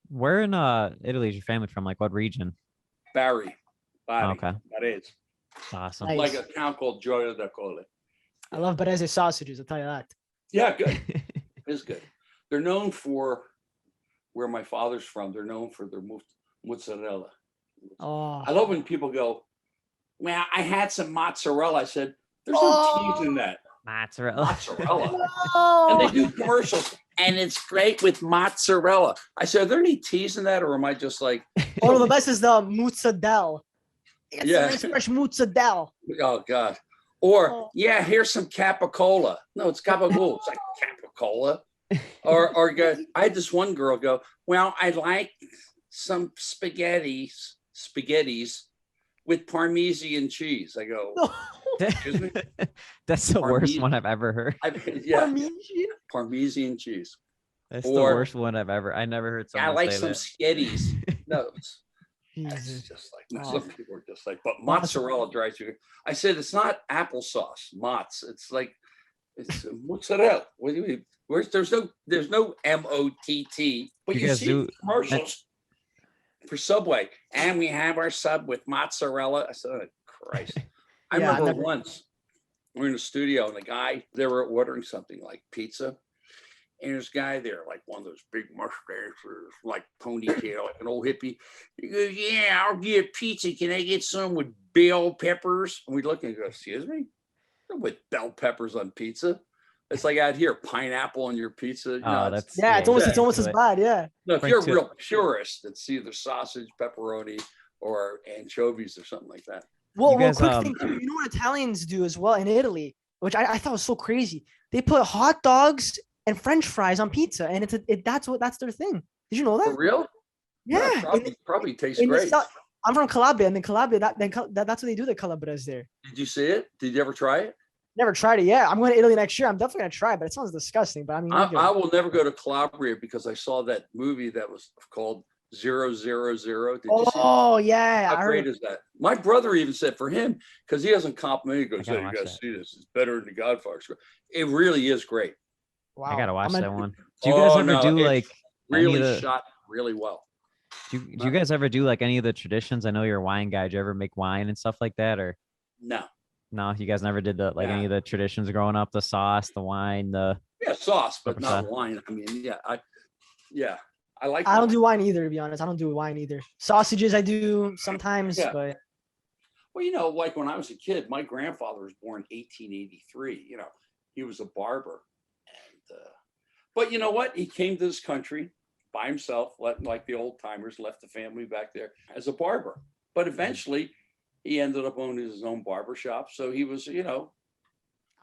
Where in Italy is your family from? Like what region? Bari, Oh, Bari, okay, Barese. awesome. Like a Nice. town called Gioia d'Acole. I love Barese sausages. I'll tell you that. Yeah, good. It's good. They're known for where my father's from. They're known for their mozzarella. Oh. I love when people go, "Well, I had some mozzarella." I said, "There's no cheese in Oh. that Mozzarella. mozzarella." And they No. do commercials, and it's great with mozzarella. I said, "Are there any teas in that, or am I just like?" Oh, the best is the mozzarella. It's Yeah. a nice fresh mozzarella. Oh God. Or Oh. yeah, here's some capicola. No, it's gabagool. It's like capicola. Or I had this one girl go, "Well, I'd like some spaghettis with Parmesan cheese." I go, "Excuse me?" That's the worst Parmesan. one I've ever heard. Yeah, Parmesan? Parmesan cheese. That's the Or worst one I've ever. I never heard I someone like say some that. sketties. No, it's Jesus. just like Oh. some people are just like, but mozzarella drives you. I said it's not applesauce, mozz. It's like it's mozzarella. What do you mean? There's no MOTT, but You you guys see do- commercials for Subway, and we have our sub with mozzarella. I said, "Oh, Christ!" I Yeah, I remember never- once we're in the studio, and the guy they were ordering something like pizza, and this guy there, like one of those big mustaches, like ponytail, like an old hippie. He goes, "Yeah, I'll get pizza. Can I get some with bell peppers?" And we look and go, "Excuse me? With bell peppers on pizza?" It's like out here, pineapple on your pizza. You know, Oh, that's Yeah, it's almost you as can't do it. bad. Yeah. no, if bring you're a to- real purist, it's either sausage, pepperoni, or anchovies or something like that. Well, You guys, quick thing too. You know what Italians do as well in Italy, which I thought was so crazy. They put hot dogs and French fries on pizza, and that's their thing. Did you know For that? real? Yeah. Probably tastes in the great. South- I'm from Calabria, and in Calabria, that's what they do. The calabres there. Did you see it? Did you ever try it? Never tried it yet. I'm going to Italy next year. I'm definitely gonna try it, but it sounds disgusting. But I mean, I will never go to Calabria because I saw that movie that was called 000. Did you see it? oh yeah, How I great heard. is that? My brother even said for him, because he doesn't compliment, he goes, gotta "Hey, you watch guys that. see this? It's better than the Godfather." It really is great. Wow, I gotta watch I'm that gonna- one. Do you guys Oh, ever no, do it's like any Really of the? shot really well. Do you guys ever do like any of the traditions? I know you're a wine guy. Do you ever make wine and stuff like that, or No. no? You guys never did any Yeah. of the traditions growing up? The sauce, the wine, the. Yeah, sauce, but not 100%. wine. I mean, I like I don't wine. do wine either, to be honest. I don't do wine either. Sausages I do sometimes, Yeah. but Well, like when I was a kid, my grandfather was born 1883. He was a barber. And but you know what? He came to this country by himself, like the old timers, left the family back there as a barber. But eventually he ended up owning his own barber shop. So he was,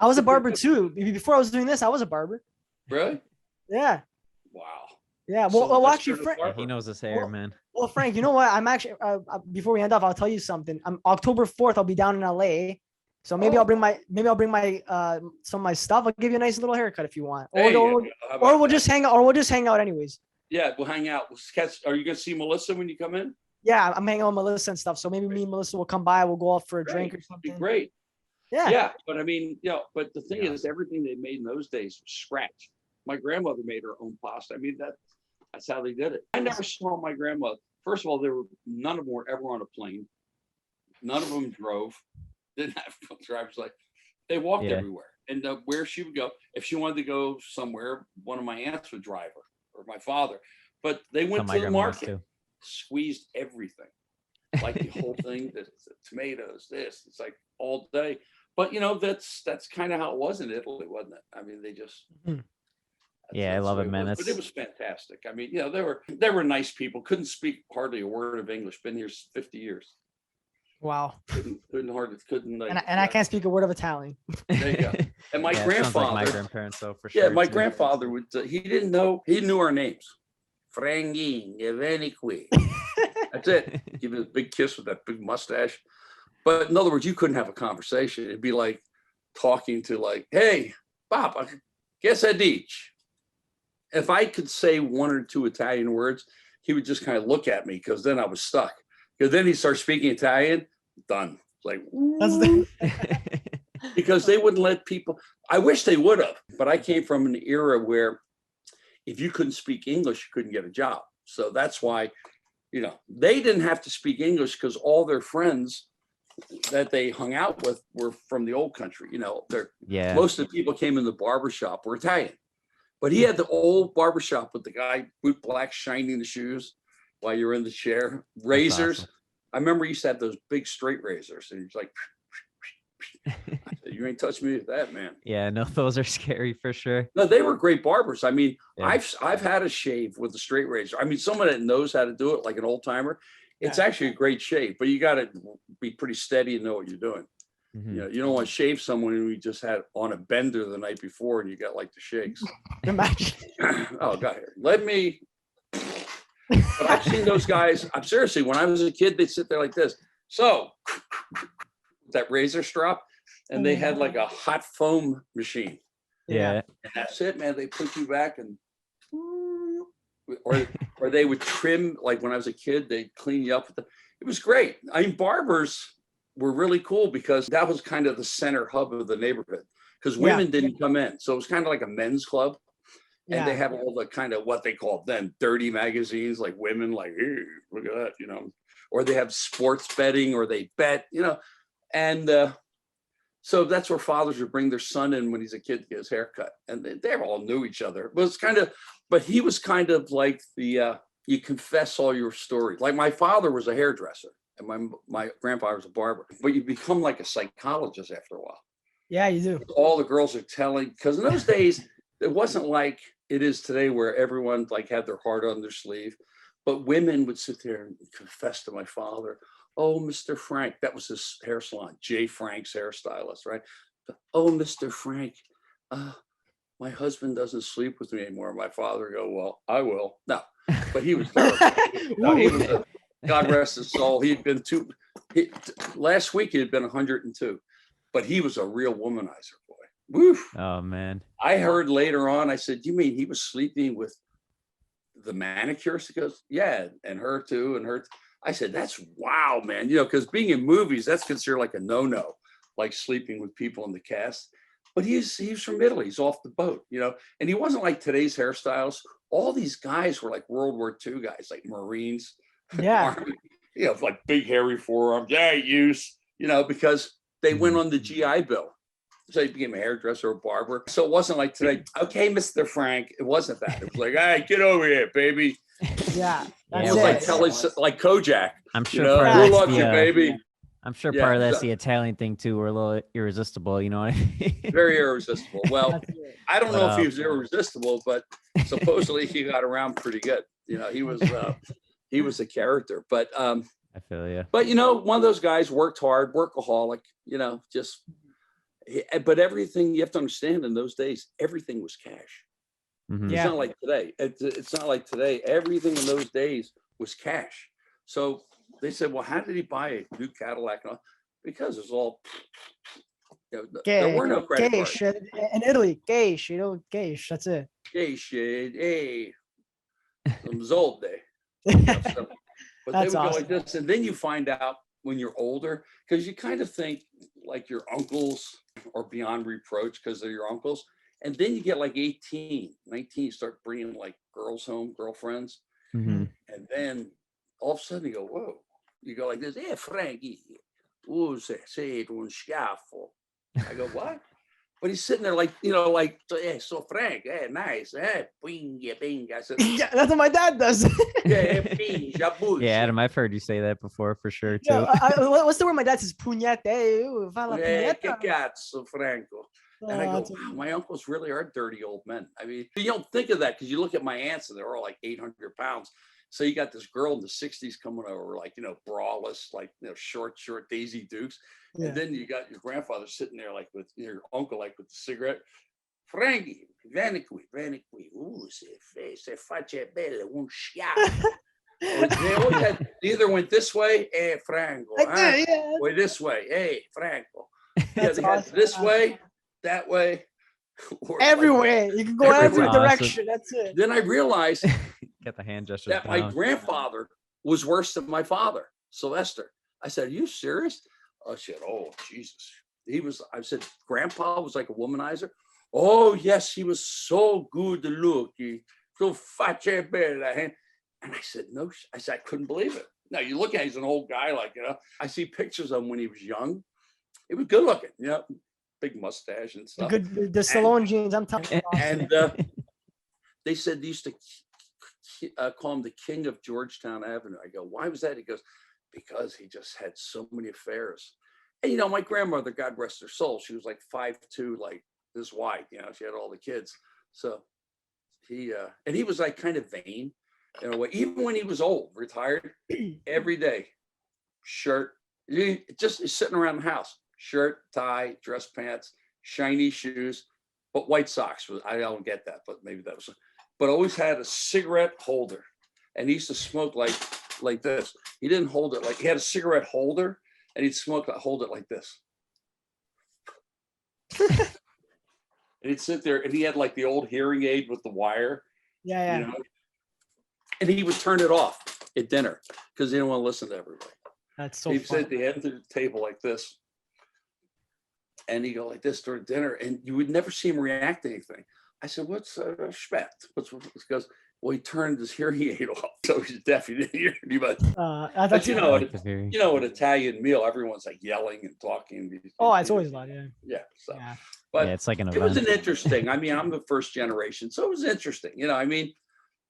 I was a barber too. Before I was doing this, I was a barber. really? Yeah, Wow. yeah. So Well, let's actually, go to Frank. barber. He knows his hair, Well- man. Well, Frank, you know what? I'm actually before we end off, I'll tell you something. I'm October 4th. I'll be down in LA, so maybe I'll bring my some of my stuff. I'll give you a nice little haircut if you want, There you go. How about we'll that? just hang out. Or we'll just hang out anyways. Yeah, we'll hang out. Are you gonna see Melissa when you come in? Yeah, I'm hanging out with Melissa and stuff. So maybe me and Melissa will come by. We'll go out for a drink or Be something. great. Yeah. Yeah, but I mean, but the thing Yeah. is, everything they made in those days was scratch. My grandmother made her own pasta. I mean, that's how they did it. I never saw my grandmother. First of all, none of them were ever on a plane. None of them drove. Didn't have driver's license. They walked Yeah. everywhere. And where she would go, if she wanted to go somewhere, one of my aunts would drive her or my father. But they went My to the grandma was market, squeezed everything, like the whole thing, the tomatoes, this. It's like all day. But that's kind of how it was in Italy, wasn't it? I mean, they just. Mhm. Yeah, I that's love the it, way man. was. But it That's- was fantastic. I mean, they were nice people. Couldn't speak hardly a word of English. Been here 50 years. Wow. Couldn't. Like, And I can't speak a word of Italian. There you go. And my Yeah, it sounds like my grandfather. grandparents, though, for Yeah, sure. my too. grandfather would. He didn't know. He knew our names. Frangin, vieni qui. That's it. Give it a big kiss with that big mustache. But in other words, you couldn't have a conversation. It'd be like talking to hey, Papa, che se dici? If I could say one or two Italian words, he would just kind of look at me because then I was stuck. Because then he starts speaking Italian, done. Like, because they wouldn't let people. I wish they would have, but I came from an era where if you couldn't speak English, you couldn't get a job. So that's why, they didn't have to speak English because all their friends that they hung out with were from the old country. Yeah. Most of the people came in the barber shop were Italian, but he had the old barber shop with the guy boot black shining the shoes while you're in the chair, razors. Awesome. I remember he used to have those big straight razors, and he's like, I said, you ain't touching me with that, man. Yeah, no, those are scary for sure. No, they were great barbers. I mean, Yeah. I've had a shave with a straight razor. I mean, someone that knows how to do it, like an old timer, it's actually a great shave, but you got to be pretty steady and know what you're doing. Mhm. You don't want to shave someone who you just had on a bender the night before and you got like the shakes. Imagine. Oh, God, here. But I've seen those guys. I'm seriously, when I was a kid, they'd sit there like this. So that razor strap, and they had like a hot foam machine. Yeah. And that's it, man. They put you back and, or they would trim, like when I was a kid, they'd clean you up. It was great. I mean, barbers were really cool because that was kind of the center hub of the neighborhood because women didn't come in. So it was kind of like a men's club. And they have all the kind of what they called then dirty magazines, like women, like, hey, look at that, or they have sports betting or they bet, and so that's where fathers would bring their son in when he's a kid to get his haircut. And they all knew each other. But he was kind of like you confess all your stories. Like my father was a hairdresser and my grandfather was a barber, but you become like a psychologist after a while. Yeah, you do. All the girls are telling, because in those days, it wasn't like it is today where everyone like had their heart on their sleeve, but women would sit there and confess to my father, oh, Mr. Frank, that was his hair salon, J. Frank's hairstylist, right? Oh, Mr. Frank, my husband doesn't sleep with me anymore. My father would go, well, I will. No, but he was terrible. No, he was God rest his soul. He'd been last week he had been 102, but he was a real womanizer, boy. Woof. Oh man. I heard later on, I said, you mean he was sleeping with the manicurist? He goes, yeah, and her too, and her. I said, that's wow, man. Because being in movies, that's considered like a no-no, like sleeping with people in the cast. But he's from Italy. He's off the boat, and he wasn't like today's hairstyles. All these guys were like World War II guys, like Marines, Army, like big hairy forearms. Yeah, because they went on the GI Bill. So he became a hairdresser or barber. So it wasn't like today, okay, Mr. Frank. It wasn't that. It was like, hey, get over here, baby. Yeah. It was like Kojak. I'm sure we love you, baby. I'm sure part of that's the Italian thing too. We're a little irresistible, you know what I mean? Very irresistible. Well, I don't know if he was irresistible, but supposedly he got around pretty good. He was a character. But I feel you. But one of those guys worked hard, workaholic, but everything you have to understand in those days, everything was cash. Mm-hmm. It's not like today. It's not like today. Everything in those days was cash. So they said, well, how did he buy a new Cadillac? Because it's all, there were no credit cards. In Italy, cash, cash, that's it. Cash, hey, some Zolde. But That's they would awesome. go like this. And then you find out when you're older, because you kind of think like your uncles are beyond reproach because they're your uncles. And then you get like 18, 19, you start bringing like girls home, girlfriends. Mm-hmm. And then all of a sudden you go, whoa. You go like this, hey, Frankie, sei un schiaffo. I go, what? But he's sitting there like, hey, so Frank, hey, nice, hey, pinga. I said, yeah, that's what my dad does. Yeah, Adam, I've heard you say that before for sure too. Yeah, what's the word my dad says? Pugnette. Fala che pugnetta. cazzo, Franco. And I go, wow, my uncles really are dirty old men. I mean, you don't think of that because you look at my aunts and they're all like 800 pounds. So you got this girl in the 60s coming over, like, braless, like, short Daisy Dukes. Yeah. And then you got your grandfather sitting there, like, with your uncle, like, with the cigarette. Frankie, vieni qui. Se faccia bella, un schiaffo. They always had, either went this way, hey, Franco. Or this way, hey, Franco. Yeah, they had this way, that way. Everywhere. Like, you can go every direction. That's it. Then I realized get the hand gestures that my grandfather was worse than my father, Sylvester. I said, are you serious? I said, oh, Jesus. I said, Grandpa was like a womanizer. Oh, yes, he was so good looking. So faccia bella. And I said, no, I said, I couldn't believe it. Now you look at him, he's an old guy, like, I see pictures of him when he was young. He was good looking, big mustache and The stuff. good, the Stallone genes. I'm telling you. And they said they used to call him the king of Georgetown Avenue. I go, why was that? He goes, because he just had so many affairs. And, my grandmother, God rest her soul, she was like 5'2", like this wide, she had all the kids. So and he was like kind of vain in a way, even when he was old, retired, every day, shirt, just sitting around the house, shirt, tie, dress pants, shiny shoes, but white socks. I don't get that, but maybe that was, but always had a cigarette holder. And he used to smoke like this. He didn't hold it he had a cigarette holder and he'd hold it like this. And he'd sit there and he had like the old hearing aid with the wire. Yeah. And he would turn it off at dinner because he didn't want to listen to everybody. That's so He'd sit fun. at the end of the table like this. And he'd go like this during dinner and you would never see him react to anything. I said, what's Schmet? He goes, well, he turned his hearing aid off. So he's deaf. He didn't hear anybody. But That's an Italian meal, everyone's like yelling and talking. Oh, it's always loud. Yeah. Yeah. So, Yeah. but Yeah, it's like an it was event. an interesting. I mean, I'm the first generation, so it was interesting. I mean,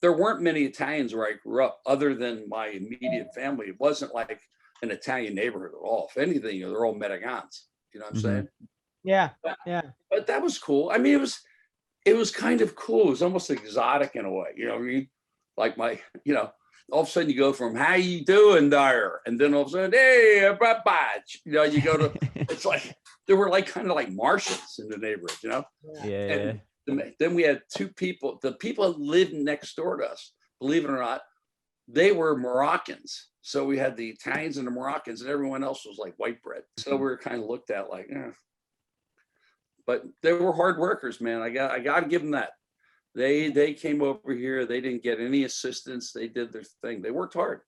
there weren't many Italians where I grew up, other than my immediate family. It wasn't like an Italian neighborhood at all. If anything, they're all Mexicans. You know what I'm saying? Yeah. But that was cool. I mean, it was kind of cool. It was almost exotic in a way. You know what I mean? Like all of a sudden you go from "How you doing, Dyer?" and then all of a sudden, "Hey, bye-bye." You go to. It's like they were like kind of like Martians in the neighborhood. Yeah. And then we had two people. The people that lived next door to us, believe it or not, they were Moroccans. So we had the Italians and the Moroccans, and everyone else was like white bread. So we were kind of looked at like, But they were hard workers, man. I got to give them that. They came over here. They didn't get any assistance. They did their thing. They worked hard,